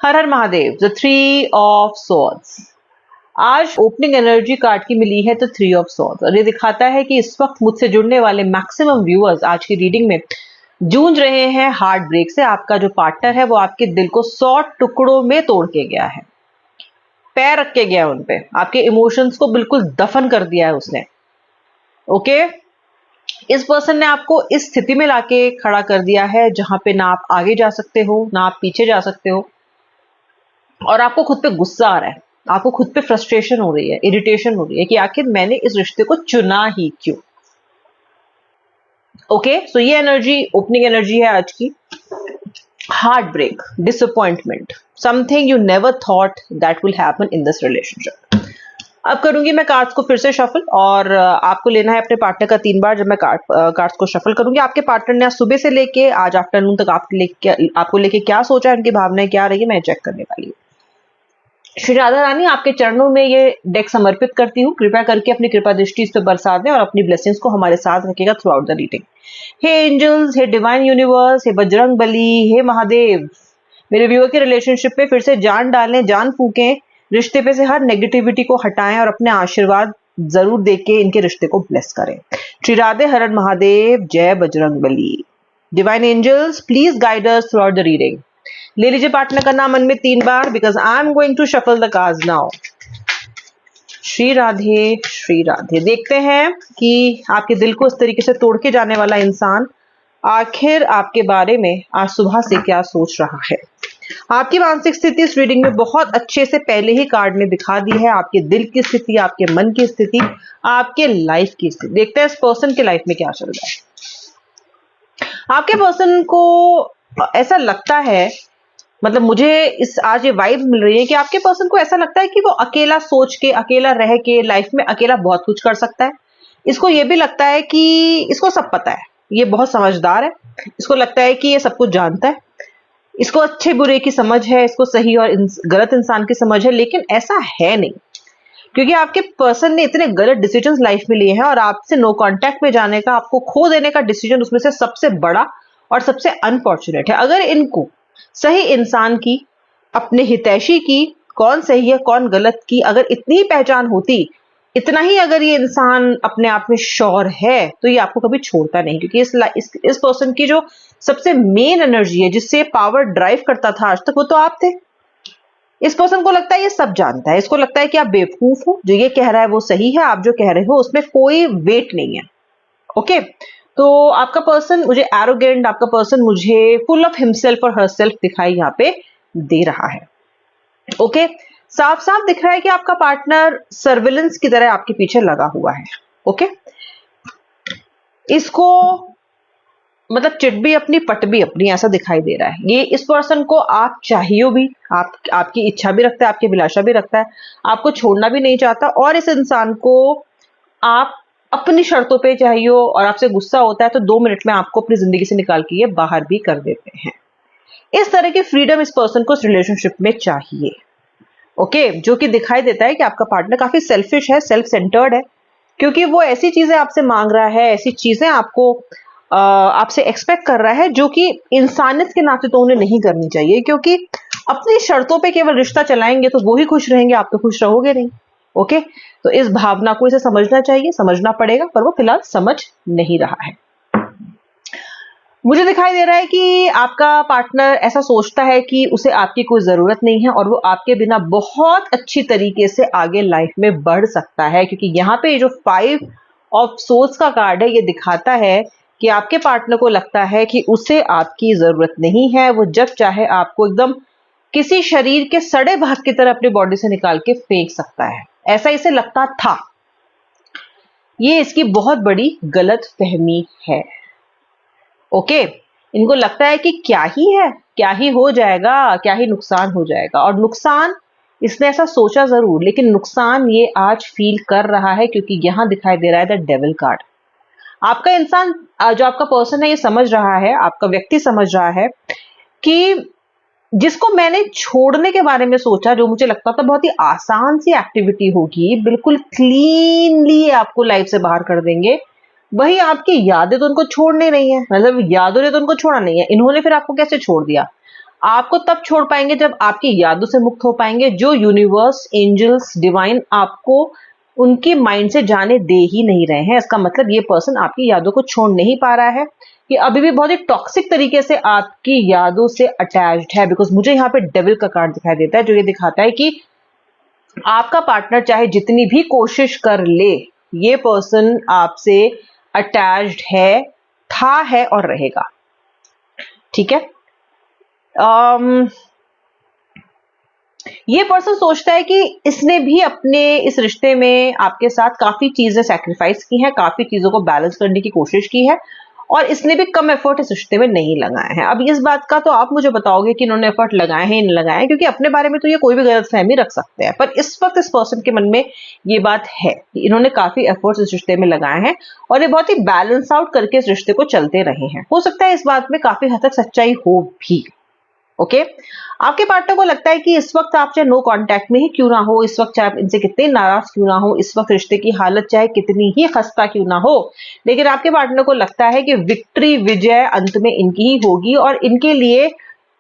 हर हर Mahadev. The three of swords. आज opening energy card की मिली है तो थ्री ऑफ सॉर्ड्स, और ये दिखाता है कि इस वक्त मुझसे जुड़ने वाले मैक्सिमम व्यूअर्स आज की रीडिंग में जूझ रहे हैं हार्ट ब्रेक से। आपका जो पार्टनर है वो आपके दिल को 100 टुकड़ों में तोड़ के गया है, पैर रख के गया उन पे, आपके इमोशंस को बिल्कुल दफन कर दिया है उसने। ओके, इस पर्सन ने आपको इस स्थिति में लाके खड़ा कर दिया है जहां पे ना आप आगे जा सकते हो ना आप पीछे जा सकते हो, और आपको खुद पे गुस्सा आ रहा है, आपको खुद पे फ्रस्ट्रेशन हो रही है, इरिटेशन हो रही है कि आखिर मैंने इस रिश्ते को चुना ही क्यों। ओके, सो ये एनर्जी ओपनिंग एनर्जी है आज की। Heart break, disappointment, something you never thought that will happen in this relationship. अब करूंगी मैं कार्ड्स को फिर से शफल, और आपको लेना है अपने पार्टनर का 3 बार। जब मैं कार्ड्स को शफल करूंगी, आपके पार्टनर ने आज सुबह से लेके आज आफ्टरनून तक आपको लेके क्या सोचा है, उनकी भावनाएं क्या रही है, मैं चेक करने वाली हूँ। श्री राधा रानी, आपके चरणों में ये डेक समर्पित करती हूँ। कृपया करके अपनी कृपा दृष्टि इस पर बरसा दें और अपनी ब्लेसिंग्स को हमारे साथ रखिएगा थ्रू आउट द रीडिंग। हे एंजल्स, हे डिवाइन यूनिवर्स, हे बजरंग बली, हे महादेव, मेरे व्यूअर के रिलेशनशिप पे फिर से जान डालें, जान फूकें, रिश्ते पे से हर नेगेटिविटी को हटाएं और अपने आशीर्वाद जरूर देके इनके रिश्ते को ब्लेस करें। श्री राधे हर हर महादेव, जय Bajrang Bali. Divine angels, please guide us throughout the reading. ले लीजिए पार्टनर का नाम मन में 3 बार, because I am going to shuffle the cards now. Shri Radhe Shri Radhe. देखते हैं कि आपके दिल को इस तरीके से तोड़ के जाने वाला इंसान आखिर आपके बारे में आज सुबह से क्या सोच रहा है। आपकी मानसिक स्थिति इस रीडिंग में बहुत अच्छे से पहले ही कार्ड ने दिखा दी है। आपके दिल की स्थिति, आपके मन की स्थिति, आपके लाइफ की स्थिति। देखते हैं इस पर्सन के लाइफ में क्या चल रहा है। आपके पर्सन को ऐसा लगता है, मतलब मुझे इस आज ये वाइब्स मिल रही है कि आपके पर्सन को ऐसा लगता है कि वो अकेला सोच के, अकेला रह के लाइफ में अकेला बहुत कुछ कर सकता है। इसको ये भी लगता है कि इसको सब पता है, ये बहुत समझदार है। इसको लगता है कि ये सब कुछ जानता है, इसको अच्छे बुरे की समझ है, इसको सही और गलत इंसान की समझ है। लेकिन ऐसा है नहीं, क्योंकि आपके पर्सन ने इतने गलत डिसीजंस लाइफ में लिए हैं, और आपसे नो कांटेक्ट में जाने का, आपको खो देने का डिसीजन उसमें से सबसे बड़ा और सबसे अनफॉर्चुनेट है। अगर इनको सही इंसान की, अपने हितैषी की, कौन सही है कौन गलत की अगर इतनी ही पहचान होती, इतना ही अगर ये इंसान अपने आप में श्योर है, तो ये आपको कभी छोड़ता नहीं। क्योंकि इस पर्सन की जो सबसे मेन एनर्जी है, जिससे पावर ड्राइव करता था आज तक, वो तो आप थे। इस पर्सन को लगता है ये सब जानता है, इसको लगता है कि आप बेवकूफ हो, जो ये कह रहा है वो सही है, आप जो कह रहे हो उसमें कोई वेट नहीं है। ओके, तो आपका पर्सन मुझे एरोगेंट, आपका पर्सन मुझे फुल ऑफ हिमसेल्फ और हरसेल्फ दिखाई यहाँ पे दे रहा है। ओके, साफ साफ दिख रहा है कि आपका पार्टनर सर्विलेंस की तरह आपके पीछे लगा हुआ है। ओके, इसको मतलब चिट भी अपनी पट भी अपनी, ऐसा दिखाई दे रहा है। ये इस पर्सन को आप चाहिए भी, आपकी इच्छा भी रखता है, आपकी अभिलाषा भी रखता है, आपको छोड़ना भी नहीं चाहता, और इस इंसान को आप अपनी शर्तों पे चाहिए और आपसे गुस्सा होता है तो 2 मिनट में आपको अपनी जिंदगी से निकाल के ये बाहर भी कर देते हैं। इस तरह की फ्रीडम इस पर्सन को इस रिलेशनशिप में चाहिए। ओके, जो कि दिखाई देता है कि आपका पार्टनर काफी सेल्फिश है, सेल्फ सेंटर्ड है, क्योंकि वो ऐसी चीजें आपसे मांग रहा है, ऐसी चीजें आपसे एक्सपेक्ट कर रहा है जो कि इंसानियत के नाते तो उन्हें नहीं करनी चाहिए, क्योंकि अपनी शर्तों पे केवल रिश्ता चलाएंगे तो वो ही खुश रहेंगे, आप तो खुश रहोगे नहीं। ओके, तो इस भावना को इसे समझना चाहिए, समझना पड़ेगा, पर वो फिलहाल समझ नहीं रहा है। मुझे दिखाई दे रहा है कि आपका पार्टनर ऐसा सोचता है कि उसे आपकी कोई जरूरत नहीं है, और वो आपके बिना बहुत अच्छी तरीके से आगे लाइफ में बढ़ सकता है। क्योंकि यहाँ पे जो 5 ऑफ सोर्ड्स का कार्ड है, ये दिखाता है कि आपके पार्टनर को लगता है कि उसे आपकी जरूरत नहीं है। वो जब चाहे आपको एकदम किसी शरीर के सड़े भाग की तरह अपनी बॉडी से निकाल के फेंक सकता है, ऐसा इसे लगता था। ये इसकी बहुत बड़ी गलत फहमी है। ओके, इनको लगता है कि क्या ही हो जाएगा, क्या ही नुकसान हो जाएगा, और नुकसान इसने ऐसा सोचा जरूर, लेकिन नुकसान ये आज फील कर रहा है, क्योंकि यहां दिखाई दे रहा है द डेविल कार्ड। आपका इंसान, जो आपका पर्सन है, ये समझ रहा है, आपका व्यक्ति समझ रहा है कि जिसको मैंने छोड़ने के बारे में सोचा, जो मुझे लगता था बहुत ही आसान सी एक्टिविटी होगी, बिल्कुल क्लीनली आपको लाइफ से बाहर कर देंगे, वही आपकी यादें तो उनको छोड़ नहीं रही है। मतलब यादों ने तो उनको छोड़ा नहीं है, इन्होंने फिर आपको कैसे छोड़ दिया। आपको तब छोड़ पाएंगे जब आपकी यादों से मुक्त हो पाएंगे। जो यूनिवर्स, एंजल्स, डिवाइन आपको उनकी माइंड से जाने दे ही नहीं रहे हैं, इसका मतलब ये पर्सन आपकी यादों को छोड़ नहीं पा रहा है। ये अभी भी बहुत ही टॉक्सिक तरीके से आपकी यादों से अटैच्ड है। बिकॉज मुझे यहाँ पे डेविल का कार्ड दिखाई देता है, जो ये दिखाता है कि आपका पार्टनर चाहे जितनी भी कोशिश कर ले, ये पर्सन आपसे अटैच्ड है, था, है और रहेगा। ठीक है। ये पर्सन सोचता है कि इसने भी अपने इस रिश्ते में आपके साथ काफी चीजें सैक्रिफाइस की हैं, काफी चीजों को बैलेंस करने की कोशिश की है, और इसने भी कम एफर्ट इस रिश्ते में नहीं लगाए हैं। अब इस बात का तो आप मुझे बताओगे कि इन्होंने एफर्ट लगाए हैं, नहीं लगाए हैं, क्योंकि अपने बारे में तो ये कोई भी गलतफहमी रख सकते हैं, पर इस वक्त इस पर्सन के मन में ये बात है कि इन्होंने काफी एफर्ट्स इस रिश्ते में लगाए हैं और ये बहुत ही बैलेंस आउट करके इस रिश्ते को चलते रहे हैं। हो सकता है इस बात में काफी हद तक सच्चाई हो भी। ओके। आपके पार्टनर को लगता है कि इस वक्त आप चाहे नो कांटेक्ट में ही क्यों ना हो, इस वक्त चाहे आप इनसे कितने नाराज क्यों ना हो, इस वक्त रिश्ते की हालत चाहे कितनी ही खस्ता क्यों ना हो, लेकिन आपके पार्टनर को लगता है कि विक्ट्री, विजय अंत में इनकी ही होगी और इनके लिए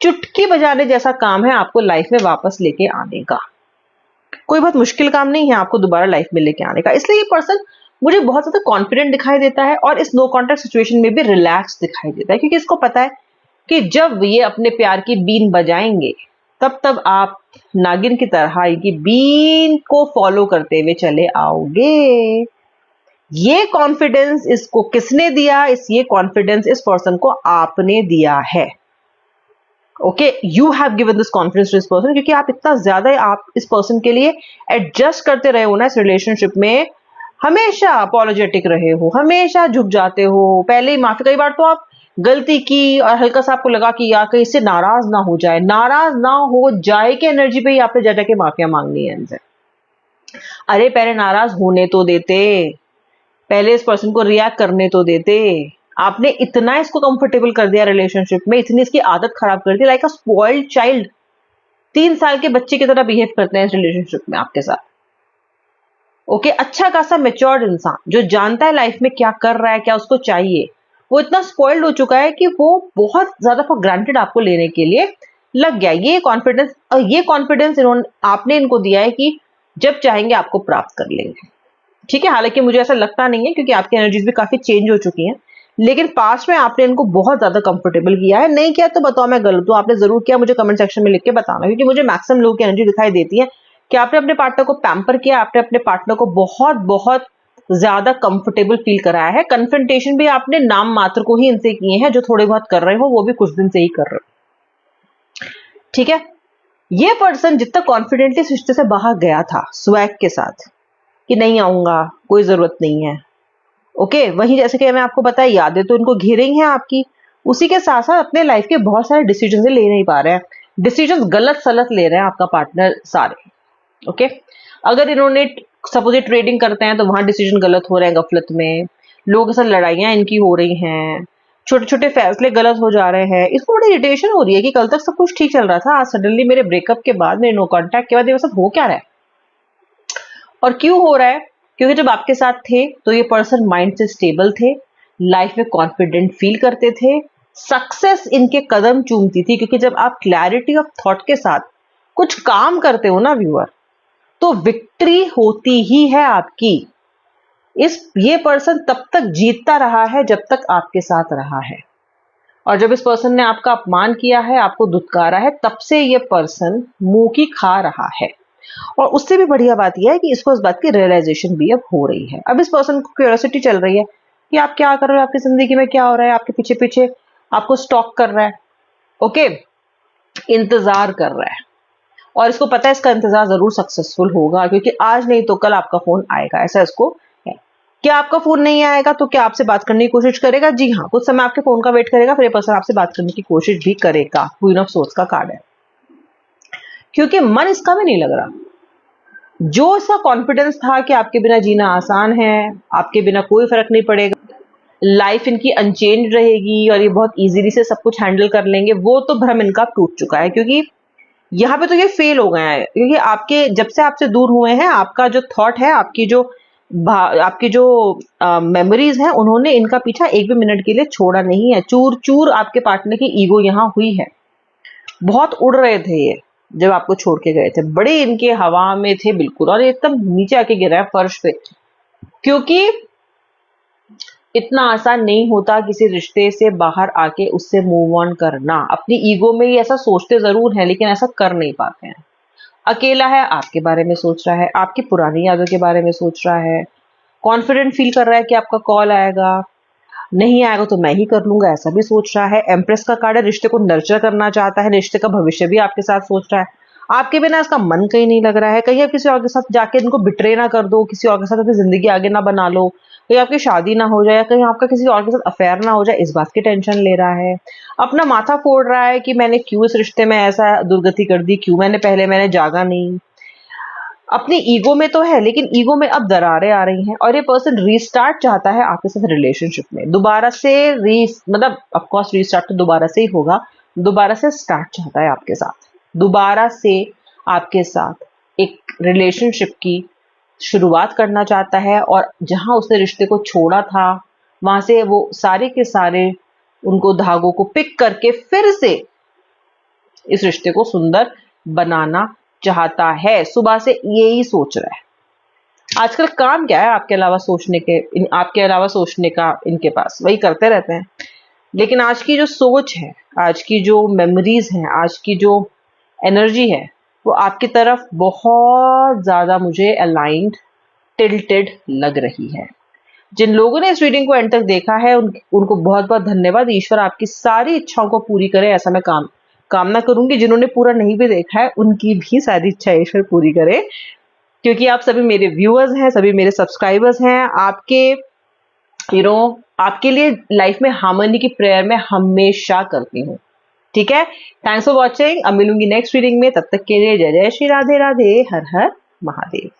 चुटकी बजाने जैसा काम है आपको लाइफ में वापस लेके आने का। कोई बहुत मुश्किल काम नहीं है आपको दोबारा लाइफ में लेके आने का। इसलिए ये पर्सन मुझे बहुत ज्यादा कॉन्फिडेंट दिखाई देता है और इस नो कॉन्टैक्ट सिचुएशन में भी रिलैक्स दिखाई देता है, क्योंकि इसको पता है कि जब ये अपने प्यार की बीन बजाएंगे तब आप नागिन की तरह इनकी बीन को फॉलो करते हुए चले आओगे। ये कॉन्फिडेंस इसको किसने दिया? ये कॉन्फिडेंस इस पर्सन को आपने दिया है। Okay, you have given this confidence to this person, क्योंकि आप इतना ज्यादा आप इस पर्सन के लिए एडजस्ट करते रहे हो ना इस रिलेशनशिप में, हमेशा अपॉलोजेटिक रहे हो, हमेशा झुक जाते हो, पहले ही माफी। कई बार तो आप गलती की और हल्का सा आपको लगा कि यार कहीं इससे नाराज ना हो जाए, नाराज ना हो जाए के एनर्जी पे ही आपने जा जाके माफिया मांगनी है इनसे। अरे पहले नाराज होने तो देते, पहले इस पर्सन को रिएक्ट करने तो देते। आपने इतना इसको कंफर्टेबल कर दिया रिलेशनशिप में, इतनी इसकी आदत खराब कर दी, लाइक अ स्पॉइल्ड चाइल्ड। 3 साल के बच्चे की तरह बिहेव करते हैं इस रिलेशनशिप में आपके साथ। ओके, अच्छा खासा मेच्योर्ड इंसान जो जानता है लाइफ में क्या कर रहा है, क्या उसको चाहिए, वो इतना स्पॉइल्ड हो चुका है कि वो बहुत ज्यादा फॉर ग्रांटेड आपको लेने के लिए लग गया। ये कॉन्फिडेंस इन्होंने आपने इनको दिया है कि जब चाहेंगे आपको प्राप्त कर लेंगे। ठीक है, हालांकि मुझे ऐसा लगता नहीं है क्योंकि आपकी एनर्जीज भी काफी चेंज हो चुकी हैं, लेकिन पास्ट में आपने इनको बहुत ज्यादा कंफर्टेबल किया है। नहीं किया तो बताओ मैं गलत हूं, आपने जरूर किया, मुझे कमेंट सेक्शन में लिख के बताना, क्योंकि मुझे मैक्सिमम लोगों की एनर्जी दिखाई देती है कि आपने अपने पार्टनर को पैम्पर किया, आपने अपने पार्टनर को बहुत बहुत ज्यादा कंफर्टेबल फील कराया है। कन्फ्रंटेशन भी आपने नाम मात्र को ही इनसे किए हैं, जो थोड़े बहुत कर रहे हो वो भी कुछ दिन से ही कर रहे हो। ठीक है, ये पर्सन जितना कॉन्फिडेंटली इस रिश्ते से बाहर गया था स्वैग के साथ कि नहीं आऊंगा, कोई जरूरत नहीं है, ओके, वहीं जैसे कि मैं आपको बताया यादें तो इनको घेरेंगी हैं आपकी, उसी के साथ साथ अपने लाइफ के बहुत सारे डिसीजन ले नहीं पा रहे हैं, डिसीजन गलत सलत ले रहे हैं आपका पार्टनर सारे। ओके, अगर इन्होंने सपोज ट्रेडिंग करते हैं तो वहां डिसीजन गलत हो रहे हैं, गफलत में लोगों के साथ लड़ाइयां इनकी हो रही हैं, छोटे छोटे फैसले गलत हो जा रहे हैं। इसको बड़ी इरिटेशन हो रही है कि कल तक सब कुछ ठीक चल रहा था, आज सडनली मेरे ब्रेकअप के बाद, मेरे नो कॉन्टैक्ट के बाद ये सब हो क्या रहा है और क्यों हो रहा है? क्योंकि जब आपके साथ थे तो ये पर्सन माइंड से स्टेबल थे, लाइफ में कॉन्फिडेंट फील करते थे, सक्सेस इनके कदम चूमती थी, क्योंकि जब आप क्लैरिटी ऑफ थॉट के साथ कुछ काम करते हो ना व्यूअर, तो विक्ट्री होती ही है आपकी। ये पर्सन तब तक जीतता रहा है जब तक आपके साथ रहा है, और जब इस पर्सन ने आपका अपमान किया है, आपको दुत्कारा है, तब से ये पर्सन मुंह की खा रहा है। और उससे भी बढ़िया बात यह है कि इसको इस बात की रियलाइजेशन भी अब हो रही है। अब इस पर्सन को क्यूरियोसिटी चल रही है कि आप क्या कर रहे हो, आपकी जिंदगी में क्या हो रहा है, आपके पीछे पीछे आपको स्टॉक कर रहा है, ओके, इंतजार कर रहा है, और इसको पता है इसका इंतजार जरूर सक्सेसफुल होगा, क्योंकि आज नहीं तो कल आपका फोन आएगा, ऐसा इसको है। क्या आपका फोन नहीं आएगा तो क्या आपसे बात करने की कोशिश करेगा? जी हाँ, कुछ समय आपके फोन का वेट करेगा, फिर ये पर्सन आपसे बात करने की कोशिश भी करेगा। क्वीन ऑफ सोर्स का कार्ड है, क्योंकि मन इसका भी नहीं लग रहा। जो इसका कॉन्फिडेंस था कि आपके बिना जीना आसान है, आपके बिना कोई फर्क नहीं पड़ेगा, लाइफ इनकी अनचेंज रहेगी और ये बहुत इजीली से सब कुछ हैंडल कर लेंगे, वो तो भ्रम इनका टूट चुका है। क्योंकि यहाँ पे तो ये फेल हो गए हैं, क्योंकि आपके जब से आपसे दूर हुए हैं, आपका जो थॉट है, आपकी जो मेमोरीज हैं, उन्होंने इनका पीछा एक भी मिनट के लिए छोड़ा नहीं है। चूर चूर आपके पार्टनर की ईगो यहाँ हुई है। बहुत उड़ रहे थे ये जब आपको छोड़ के गए थे, बड़े इनके हवा में थे बिल्कुल, और एकदम नीचे आके गिरा है फर्श पे। क्योंकि इतना आसान नहीं होता किसी रिश्ते से बाहर आके उससे मूव ऑन करना। अपनी ईगो में ये ऐसा सोचते जरूर हैं लेकिन ऐसा कर नहीं पाते हैं। अकेला है, आपके बारे में सोच रहा है, आपकी पुरानी यादों के बारे में सोच रहा है, कॉन्फिडेंट फील कर रहा है कि आपका कॉल आएगा, नहीं आएगा तो मैं ही कर लूंगा, ऐसा भी सोच रहा है। एम्प्रेस का कार्ड है, रिश्ते को नर्चर करना चाहता है, रिश्ते का भविष्य भी आपके साथ सोच रहा है। आपके बिना इसका मन कहीं नहीं लग रहा है, कहीं आप किसी और के साथ जाके इनको बिट्रे ना कर दो, किसी और के साथ अपनी जिंदगी आगे ना बना लो, कहीं आपकी शादी ना हो जाए, या कहीं आपका किसी और के साथ अफेयर ना हो जाए, इस बात की टेंशन ले रहा है। अपना माथा फोड़ रहा है कि मैंने क्यों इस रिश्ते में ऐसा दुर्गति कर दी, क्यों मैंने जागा नहीं। अपनी ईगो में तो है लेकिन ईगो में अब दरारें आ रही हैं, और ये पर्सन रीस्टार्ट चाहता है आपके साथ रिलेशनशिप में, दोबारा से मतलब ऑफ कोर्स रीस्टार्ट तो दोबारा से ही होगा, दोबारा से स्टार्ट चाहता है आपके साथ, दोबारा से आपके साथ एक रिलेशनशिप की शुरुआत करना चाहता है। और जहां उसने रिश्ते को छोड़ा था वहां से वो सारे के सारे उनको धागों को पिक करके फिर से इस रिश्ते को सुंदर बनाना चाहता है। सुबह से यही सोच रहा है। आजकल काम क्या है आपके अलावा सोचने का इनके पास, वही करते रहते हैं। लेकिन आज की जो सोच है, आज की जो मेमोरीज हैं, आज की जो एनर्जी है, वो आपकी तरफ बहुत ज्यादा मुझे अलाइंड, टिल्टेड लग रही है। जिन लोगों ने इस रीडिंग को एंड तक देखा है उनको बहुत बहुत धन्यवाद। ईश्वर आपकी सारी इच्छाओं को पूरी करे, ऐसा मैं कामना करूंगी। जिन्होंने पूरा नहीं भी देखा है उनकी भी सारी इच्छा ईश्वर पूरी करे, क्योंकि आप सभी मेरे व्यूअर्स हैं, सभी मेरे सब्सक्राइबर्स हैं। आपके लिए लाइफ में हार्मनी की प्रेयर मैं हमेशा करती हूँ। ठीक है, थैंक्स फॉर वॉचिंग। अब मिलूंगी नेक्स्ट रीडिंग में, तब तक के लिए जय जय श्री राधे राधे, हर हर महादेव।